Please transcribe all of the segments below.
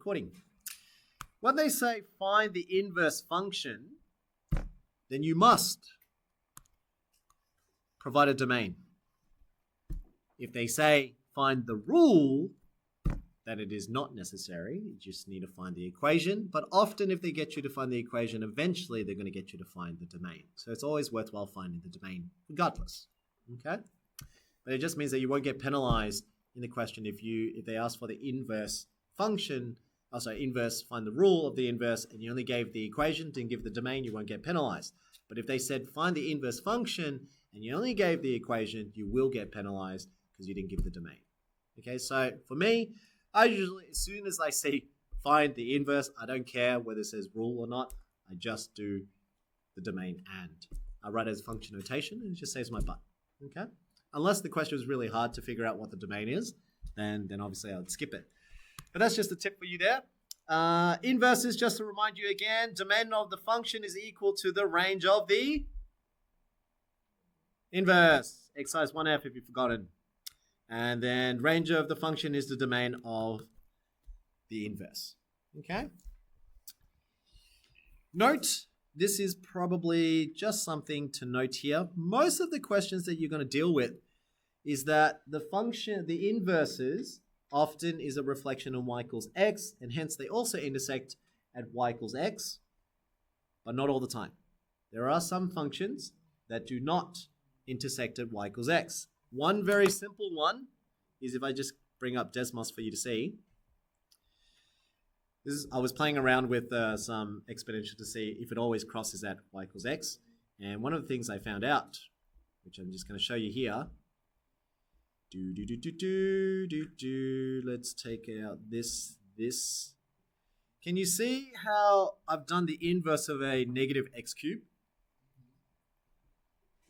recording. When they say find the inverse function, then you must provide a domain. If they say find the rule, then it is not necessary. You just need to find the equation. But often if they get you to find the equation, eventually they're going to get you to find the domain. So it's always worthwhile finding the domain regardless. Okay? But it just means that you won't get penalized in the question if they ask for the inverse function, inverse, find the rule of the inverse, and you only gave the equation, didn't give the domain, you won't get penalized. But if they said find the inverse function and you only gave the equation, you will get penalized because you didn't give the domain. Okay, so for me, I usually, as soon as I see find the inverse, I don't care whether it says rule or not. I just do the domain and. I write it as function notation and it just saves my butt. Okay? Unless the question was really hard to figure out what the domain is, then obviously I would skip it. But that's just a tip for you there. Inverses, just to remind you again, domain of the function is equal to the range of the inverse. Exercise 1F if you've forgotten. And then range of the function is the domain of the inverse. Okay? Note, this is probably just something to note here. Most of the questions that you're going to deal with is that the function, the inverses, often is a reflection on y equals x, and hence they also intersect at y equals x, but not all the time. There are some functions that do not intersect at y equals x. One very simple one is if I just bring up Desmos for you to see. I was playing around with some exponential to see if it always crosses at y equals x. And one of the things I found out, which I'm just going to show you here. Let's take out this. Can you see how I've done the inverse of a negative x cubed?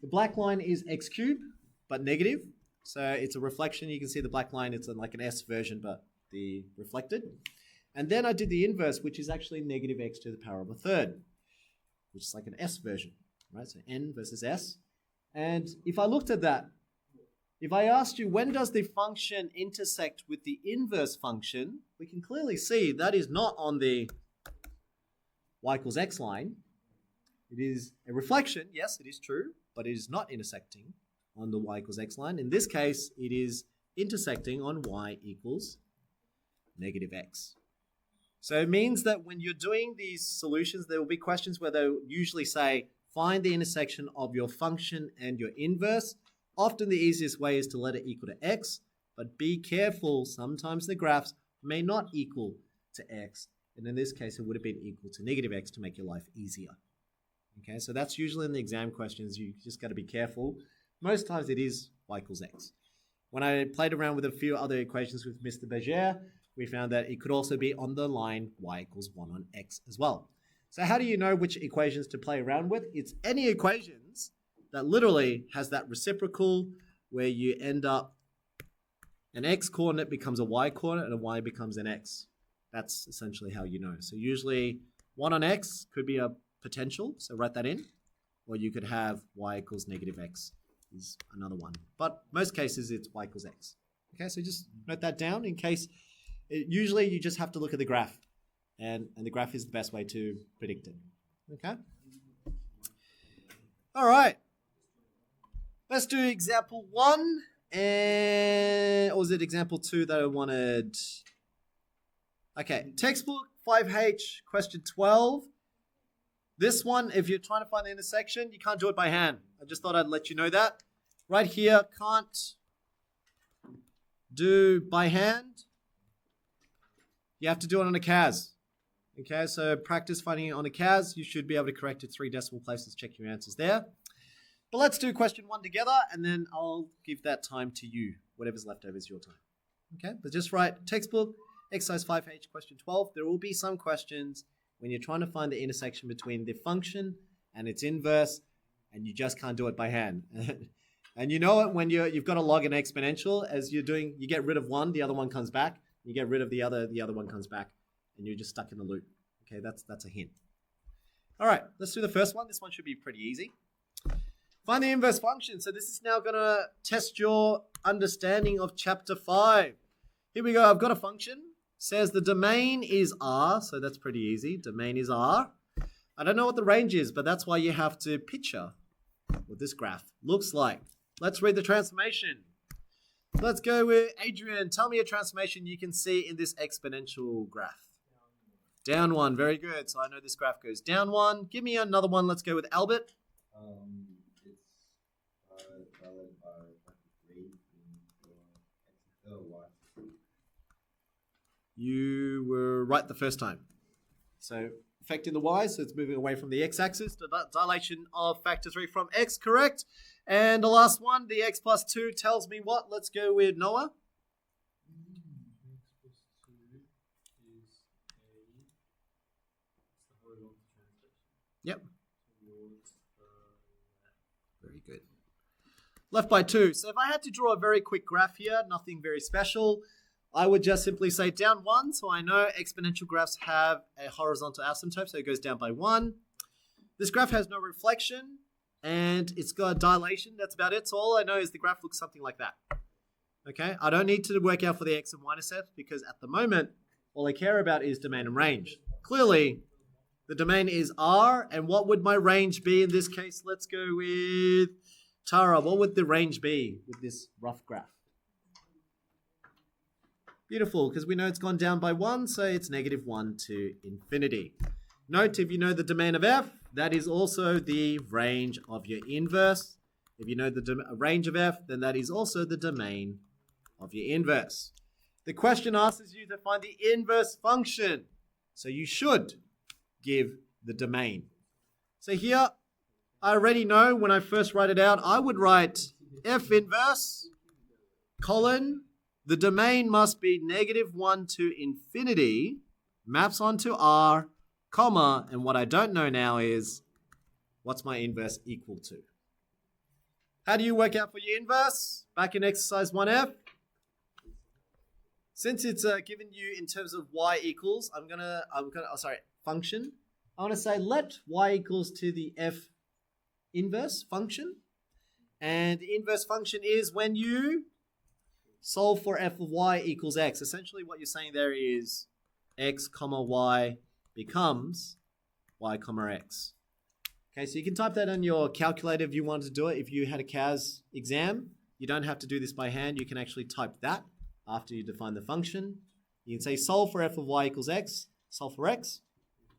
The black line is x cubed, but negative. So it's a reflection. You can see the black line, it's like an S version, but the reflected. And then I did the inverse, which is actually negative x to the power of a third, which is like an S version, right? So n versus S. And if I looked at that, if I asked you when does the function intersect with the inverse function, we can clearly see that is not on the y equals x line. It is a reflection, yes, it is true, but it is not intersecting on the y equals x line. In this case, it is intersecting on y equals negative x. So it means that when you're doing these solutions, there will be questions where they'll usually say, find the intersection of your function and your inverse. Often the easiest way is to let it equal to x, but be careful, sometimes the graphs may not equal to x, and in this case it would have been equal to negative x to make your life easier. Okay, so that's usually in the exam questions, you just got to be careful. Most times it is y equals x. When I played around with a few other equations with Mr. Berger, we found that it could also be on the line y equals 1 on x as well. So how do you know which equations to play around with? It's any equations that literally has that reciprocal where you end up an x coordinate becomes a y coordinate and a y becomes an x. That's essentially how you know. So usually 1 on x could be a potential, so write that in. Or you could have y equals negative x is another one. But most cases it's y equals x. Okay, so just note that down in case. Usually you just have to look at the graph. And the graph is the best way to predict it. Okay? All right. Let's do example 1. Or was it example 2 that I wanted? Okay. Textbook 5H, question 12. This one, if you're trying to find the intersection, you can't do it by hand. I just thought I'd let you know that. Right here, can't do by hand. You have to do it on a CAS. Okay, so practice finding it on a CAS. You should be able to correct it 3 decimal places. Check your answers there. But let's do question 1 together, and then I'll give that time to you. Whatever's left over is your time. Okay, but just write textbook, exercise 5H, question 12. There will be some questions when you're trying to find the intersection between the function and its inverse, and you just can't do it by hand. And you know it when you've got to log an exponential. As you're doing, you get rid of one, the other one comes back. You get rid of the other one comes back. And you're just stuck in the loop. Okay, that's a hint. All right, let's do the first one. This one should be pretty easy. Find the inverse function. So this is now going to test your understanding of chapter 5. Here we go. I've got a function, says the domain is R, so that's pretty easy. Domain is R. I don't know what the range is, but that's why you have to picture what this graph looks like. Let's read the transformation. Let's go with Adrian. Tell me a transformation you can see in this exponential graph. Down one, very good. So I know this graph goes down one. Give me another one. Let's go with Albert. It's divided by 3 in y. You were right the first time. So affecting the y, so it's moving away from the x-axis. The dilation of factor 3 from x, correct. And the last one, the x plus 2 tells me what? Let's go with Noah. Yep. Very good. Left by 2. So if I had to draw a very quick graph here, nothing very special, I would just simply say down 1. So I know exponential graphs have a horizontal asymptote, so it goes down by 1. This graph has no reflection, and it's got a dilation. That's about it. So all I know is the graph looks something like that. Okay, I don't need to work out for the x and y intercepts because at the moment, all I care about is domain and range. Clearly, the domain is R, and what would my range be in this case? Let's go with Tara. What would the range be with this rough graph? Beautiful, because we know it's gone down by 1, so it's -1 to infinity. Note, if you know the domain of f, that is also the range of your inverse. If you know the range of f, then that is also the domain of your inverse. The question asks you to find the inverse function, so you should give the domain. So here, I already know when I first write it out, I would write f inverse, colon, the domain must be -1 to infinity, maps onto R, comma, and what I don't know now is, what's my inverse equal to? How do you work out for your inverse? Back in exercise 1F. Since it's given you in terms of y equals, function. I want to say let y equals to the f inverse function. And the inverse function is when you solve for f of y equals x. Essentially what you're saying there is x comma y becomes y comma x. Okay, so you can type that on your calculator if you wanted to do it. If you had a CAS exam, you don't have to do this by hand. You can actually type that after you define the function. You can say solve for f of y equals x, solve for x,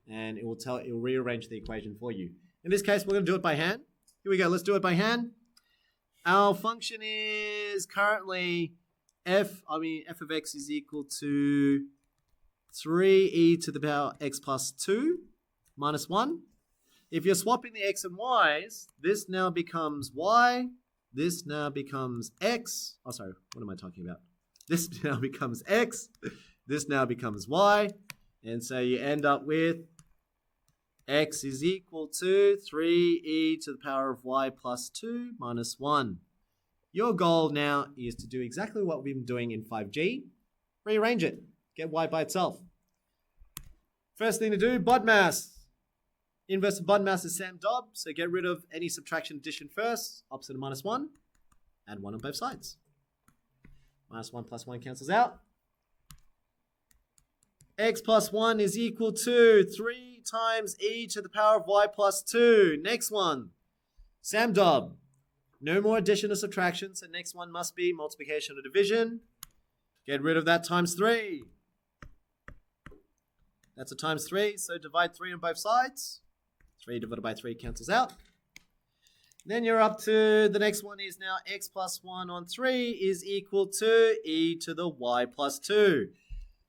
and it will rearrange the equation for you. In this case, we're going to do it by hand. Here we go, let's do it by hand. Our function is currently f of x is equal to 3e to the power x plus 2 minus 1. If you're swapping the x and y's, this now becomes y, this now becomes x. Oh, sorry, what am I talking about? This now becomes x, this now becomes y, and so you end up with x is equal to 3e to the power of y plus 2 minus 1. Your goal now is to do exactly what we've been doing in 5G. Rearrange it. Get y by itself. First thing to do, BODMAS. Inverse of BODMAS is Sam Dobb, so get rid of any subtraction addition first. Opposite of minus 1. Add 1 on both sides. Minus 1 plus 1 cancels out. X plus 1 is equal to 3 times e to the power of y plus 2. Next one. Sam Dobb. No more addition or subtraction, so next one must be multiplication or division. Get rid of that times 3. That's a times 3, so divide 3 on both sides. 3 divided by 3 cancels out. Then you're up to the next one is now x plus 1 on 3 is equal to e to the y plus 2.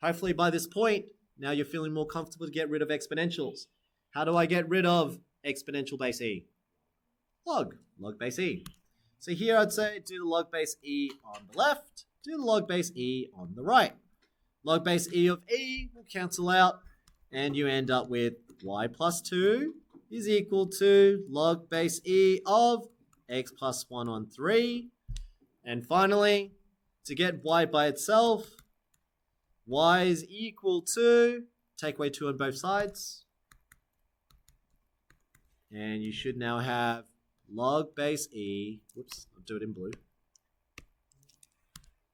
Hopefully by this point, now you're feeling more comfortable to get rid of exponentials. How do I get rid of exponential base e? Log base e. So here I'd say do the log base e on the left, do the log base e on the right. Log base e of e will cancel out, and you end up with y plus 2 is equal to log base e of x plus 1 on 3. And finally, to get y by itself, y is equal to, take away 2 on both sides, and you should now have log base e, whoops, I'll do it in blue,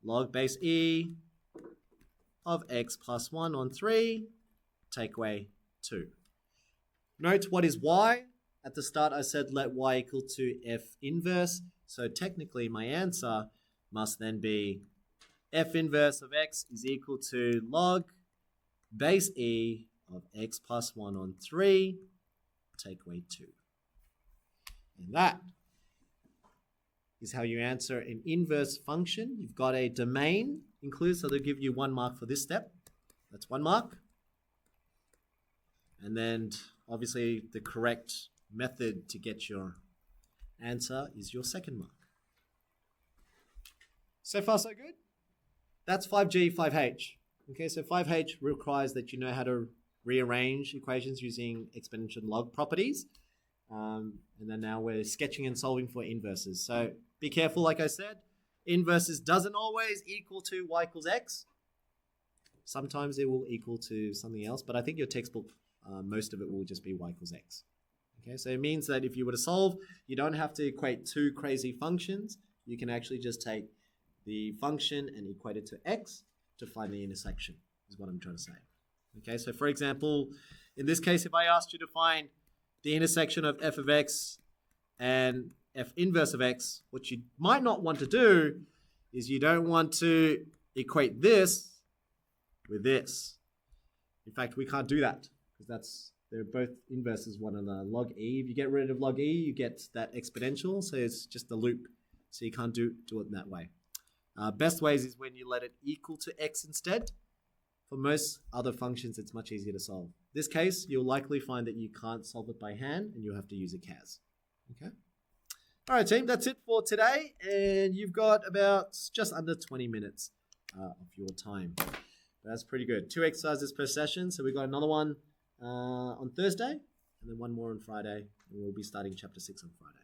log base e of x plus 1 on 3, take away 2. Note what is y. At the start I said let y equal to f inverse. So technically my answer must then be f inverse of x is equal to log base e of x plus 1 on 3, take away 2. And that is how you answer an inverse function. You've got a domain included, so they'll give you 1 mark for this step. That's 1 mark. And then obviously the correct method to get your answer is your second mark. So far so good? That's 5G, 5H. Okay, so 5H requires that you know how to rearrange equations using exponential log properties. And then now we're sketching and solving for inverses. So be careful, like I said. Inverses doesn't always equal to y equals x. Sometimes it will equal to something else, but I think your textbook, most of it will just be y equals x. Okay, so it means that if you were to solve, you don't have to equate two crazy functions. You can actually just take the function and equate it to x to find the intersection, is what I'm trying to say. Okay, so for example, in this case, if I asked you to find the intersection of f of x and f inverse of x, what you might not want to do is you don't want to equate this with this. In fact, we can't do that because they're both inverses one another. Log e, if you get rid of log e, you get that exponential, so it's just a loop. So you can't do it in that way. Best ways is when you let it equal to x instead. For most other functions, it's much easier to solve. This case, you'll likely find that you can't solve it by hand and you'll have to use a CAS. Okay. All right, team, that's it for today. And you've got about just under 20 minutes of your time. That's pretty good. 2 exercises per session. So we've got another one on Thursday and then one more on Friday. And we'll be starting chapter 6 on Friday.